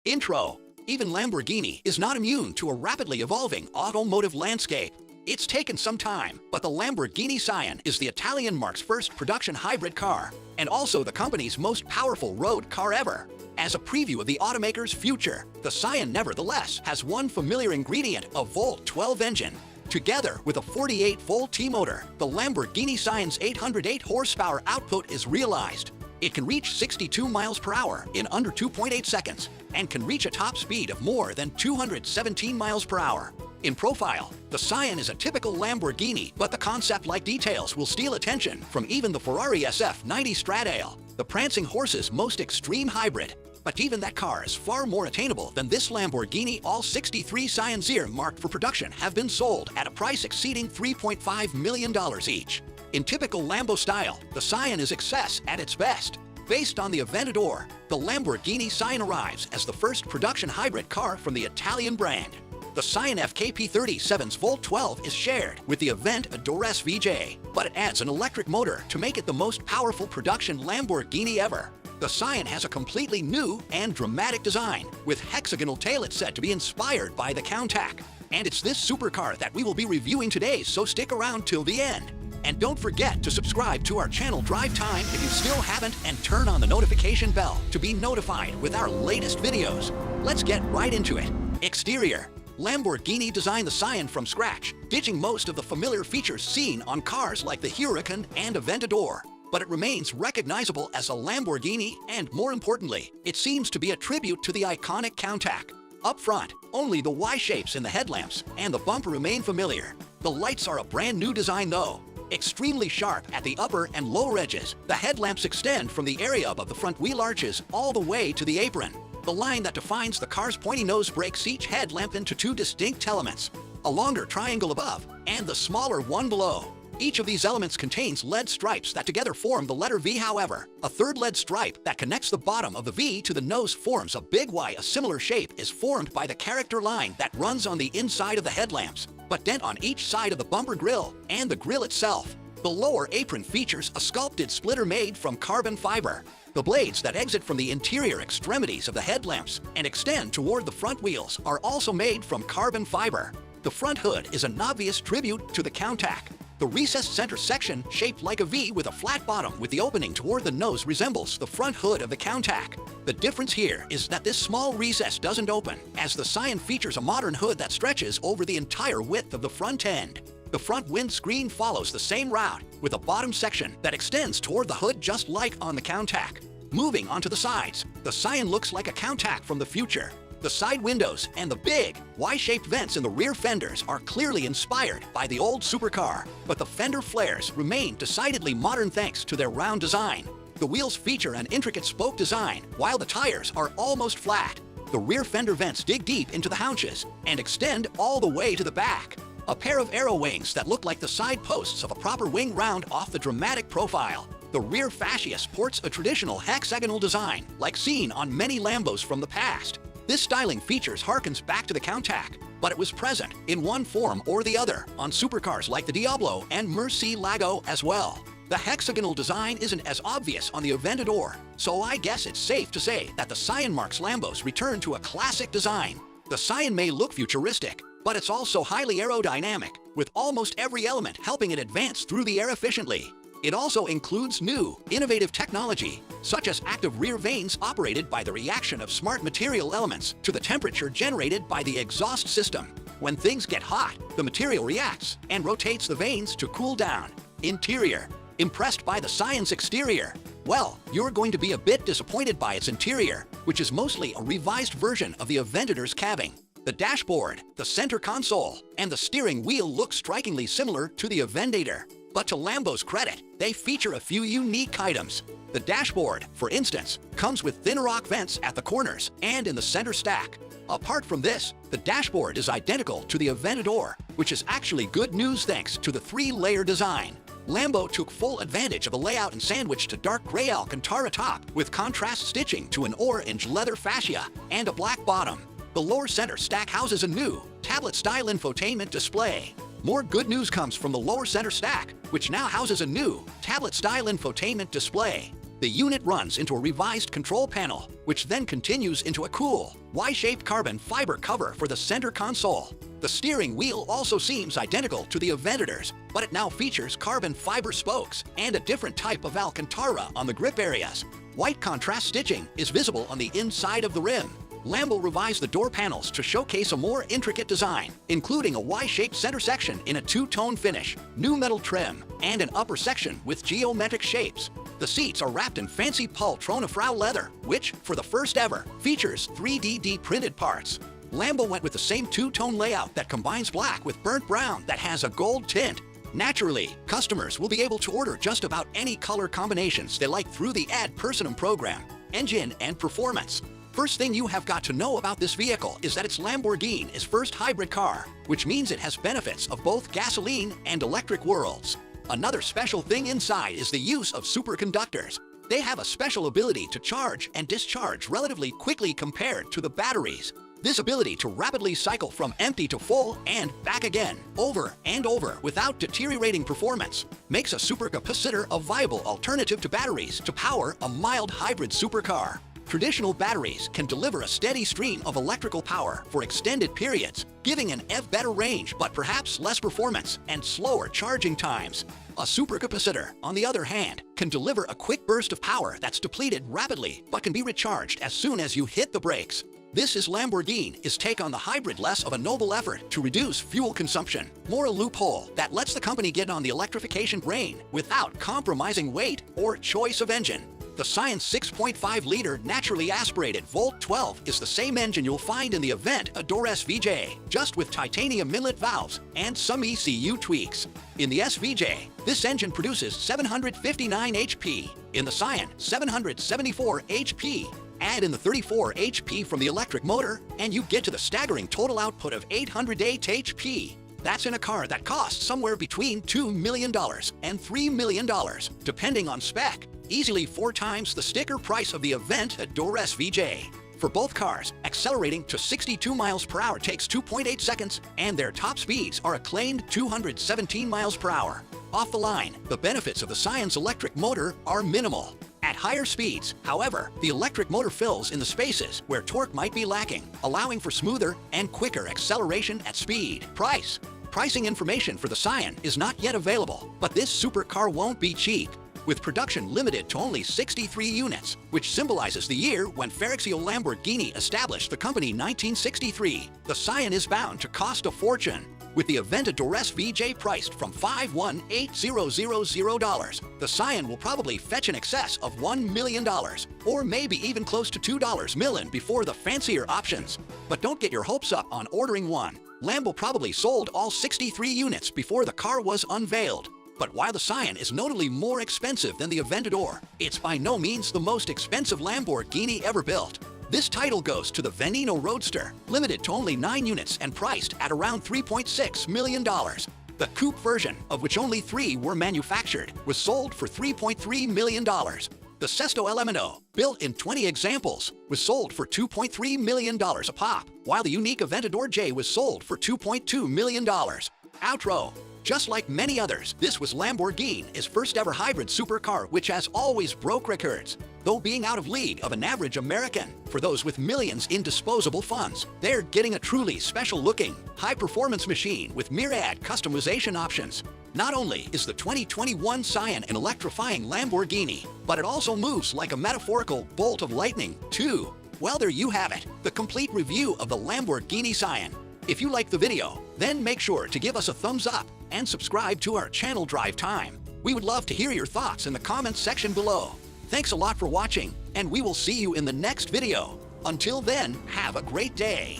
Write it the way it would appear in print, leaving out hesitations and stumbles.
Intro. Even Lamborghini is not immune to a rapidly evolving automotive landscape. It's taken some time, but the Lamborghini Sian is the Italian marque's first production hybrid car, and also the company's most powerful road car ever. As a preview of the automaker's future, the Sian nevertheless has one familiar ingredient, a Volt 12 engine. Together with a 48-volt T-motor, the Lamborghini Sian's 808 horsepower output is realized. It can reach 62 miles per hour in under 2.8 seconds and can reach a top speed of more than 217 miles per hour. In profile, the Sian is a typical Lamborghini, but the concept-like details will steal attention from even the Ferrari SF90 Stradale, the prancing horse's most extreme hybrid. But even that car is far more attainable than this Lamborghini. All 63 Sian ZR marked for production have been sold at a price exceeding $3.5 million each. In typical Lambo style, the Sian is excess at its best. Based on the Aventador, the Lamborghini Sian arrives as the first production hybrid car from the Italian brand. The Sian FKP37's Volt 12 is shared with the Aventador SVJ, but it adds an electric motor to make it the most powerful production Lamborghini ever. The Sian has a completely new and dramatic design, with hexagonal taillights said to be inspired by the Countach. And it's this supercar that we will be reviewing today, so stick around till the end. And don't forget to subscribe to our channel Drive Time if you still haven't, and turn on the notification bell to be notified with our latest videos. Let's get right into it. Exterior. Lamborghini designed the Sian from scratch, ditching most of the familiar features seen on cars like the Huracan and Aventador. But it remains recognizable as a Lamborghini, and more importantly, it seems to be a tribute to the iconic Countach. Up front, only the Y-shapes in the headlamps and the bumper remain familiar. The lights are a brand new design though. Extremely sharp at the upper and lower edges, the headlamps extend from the area above the front wheel arches all the way to the apron. The line that defines the car's pointy nose breaks each headlamp into two distinct elements, a longer triangle above and the smaller one below. Each of these elements contains LED stripes that together form the letter V. However, a third LED stripe that connects the bottom of the V to the nose forms a big Y. A similar shape is formed by the character line that runs on the inside of the headlamps, but dent on each side of the bumper grille and the grille itself. The lower apron features a sculpted splitter made from carbon fiber. The blades that exit from the interior extremities of the headlamps and extend toward the front wheels are also made from carbon fiber. The front hood is an obvious tribute to the Countach. The recessed center section, shaped like a V with a flat bottom with the opening toward the nose, resembles the front hood of the Countach. The difference here is that this small recess doesn't open, as the Sian features a modern hood that stretches over the entire width of the front end. The front windscreen follows the same route, with a bottom section that extends toward the hood just like on the Countach. Moving onto the sides, the Sian looks like a Countach from the future. The side windows and the big, Y-shaped vents in the rear fenders are clearly inspired by the old supercar, but the fender flares remain decidedly modern thanks to their round design. The wheels feature an intricate spoke design, while the tires are almost flat. The rear fender vents dig deep into the haunches and extend all the way to the back. A pair of arrow wings that look like the side posts of a proper wing round off the dramatic profile. The rear fascia sports a traditional hexagonal design, like seen on many Lambos from the past. This styling features harkens back to the Countach, but it was present in one form or the other on supercars like the Diablo and Murcielago as well. The hexagonal design isn't as obvious on the Aventador, so I guess it's safe to say that the Sian marks Lambos return to a classic design. The Sian may look futuristic, but it's also highly aerodynamic, with almost every element helping it advance through the air efficiently. It also includes new, innovative technology, such as active rear vanes operated by the reaction of smart material elements to the temperature generated by the exhaust system. When things get hot, the material reacts and rotates the vanes to cool down. Interior. Impressed by the Sian's exterior? Well, you're going to be a bit disappointed by its interior, which is mostly a revised version of the Aventador's cabin. The dashboard, the center console, and the steering wheel look strikingly similar to the Aventador. But to Lambo's credit, they feature a few unique items. The dashboard, for instance, comes with thin rock vents at the corners and in the center stack. Apart from this, the dashboard is identical to the Aventador, which is actually good news thanks to the three-layer design. Lambo took full advantage of the layout and sandwiched a dark gray Alcantara top with contrast stitching to an orange leather fascia and a black bottom. The lower center stack houses a new, tablet-style infotainment display. More good news comes from the lower center stack, which now houses a new, tablet-style infotainment display. The unit runs into a revised control panel, which then continues into a cool, Y-shaped carbon fiber cover for the center console. The steering wheel also seems identical to the Aventador's, but it now features carbon fiber spokes and a different type of Alcantara on the grip areas. White contrast stitching is visible on the inside of the rim. Lambo revised the door panels to showcase a more intricate design, including a Y-shaped center section in a two-tone finish, new metal trim, and an upper section with geometric shapes. The seats are wrapped in fancy Poltrona-Frau leather, which, for the first ever, features 3D printed parts. Lambo went with the same two-tone layout that combines black with burnt brown that has a gold tint. Naturally, customers will be able to order just about any color combinations they like through the Ad Personam program, engine, and performance. First thing you have got to know about this vehicle is that it's Lamborghini's first hybrid car, which means it has benefits of both gasoline and electric worlds. Another special thing inside is the use of superconductors. They have a special ability to charge and discharge relatively quickly compared to the batteries. This ability to rapidly cycle from empty to full and back again, over and over without deteriorating performance, makes a supercapacitor a viable alternative to batteries to power a mild hybrid supercar. Traditional batteries can deliver a steady stream of electrical power for extended periods, giving an better range but perhaps less performance and slower charging times. A supercapacitor, on the other hand, can deliver a quick burst of power that's depleted rapidly but can be recharged as soon as you hit the brakes. This is Lamborghini's take on the hybrid, less of a noble effort to reduce fuel consumption, more a loophole that lets the company get on the electrification train without compromising weight or choice of engine. The Sian's 6.5-liter naturally aspirated Volt 12 is the same engine you'll find in the Aventador SVJ, just with titanium inlet valves and some ECU tweaks. In the SVJ, this engine produces 759 HP. In the Sian, 774 HP. Add in the 34 HP from the electric motor, and you get to the staggering total output of 808 HP. That's in a car that costs somewhere between $2 million and $3 million, depending on spec. Easily 4 times the sticker price of the Aventador SVJ. For both cars, accelerating to 62 miles per hour takes 2.8 seconds, and their top speeds are acclaimed 217 miles per hour. Off the line, the benefits of the Sian's electric motor are minimal. At higher speeds, however, the electric motor fills in the spaces where torque might be lacking, allowing for smoother and quicker acceleration at speed. Pricing information for the Sian is not yet available, but this supercar won't be cheap. With production limited to only 63 units, which symbolizes the year when Ferruccio Lamborghini established the company 1963, the Sian is bound to cost a fortune. With the Aventador SVJ priced from $518,000, the Sian will probably fetch in excess of $1 million, or maybe even close to $2 million before the fancier options. But don't get your hopes up on ordering one. Lambo probably sold all 63 units before the car was unveiled. But while the Sian is notably more expensive than the Aventador, it's by no means the most expensive Lamborghini ever built. This title goes to the Veneno Roadster, limited to only 9 units and priced at around $3.6 million. The coupe version, of which only 3 were manufactured, was sold for $3.3 million. The Sesto Elemento, built in 20 examples, was sold for $2.3 million a pop, while the unique Aventador J was sold for $2.2 million. Outro. Just like many others, this was Lamborghini's first ever hybrid supercar, which has always broke records. Though being out of league of an average American, for those with millions in disposable funds, they're getting a truly special-looking, high-performance machine with myriad customization options. Not only is the 2021 Sian an electrifying Lamborghini, but it also moves like a metaphorical bolt of lightning, too. Well, there you have it, the complete review of the Lamborghini Sian. If you liked the video, then make sure to give us a thumbs up and subscribe to our channel Drive Time. We would love to hear your thoughts in the comments section below. Thanks a lot for watching, and we will see you in the next video. Until then, have a great day.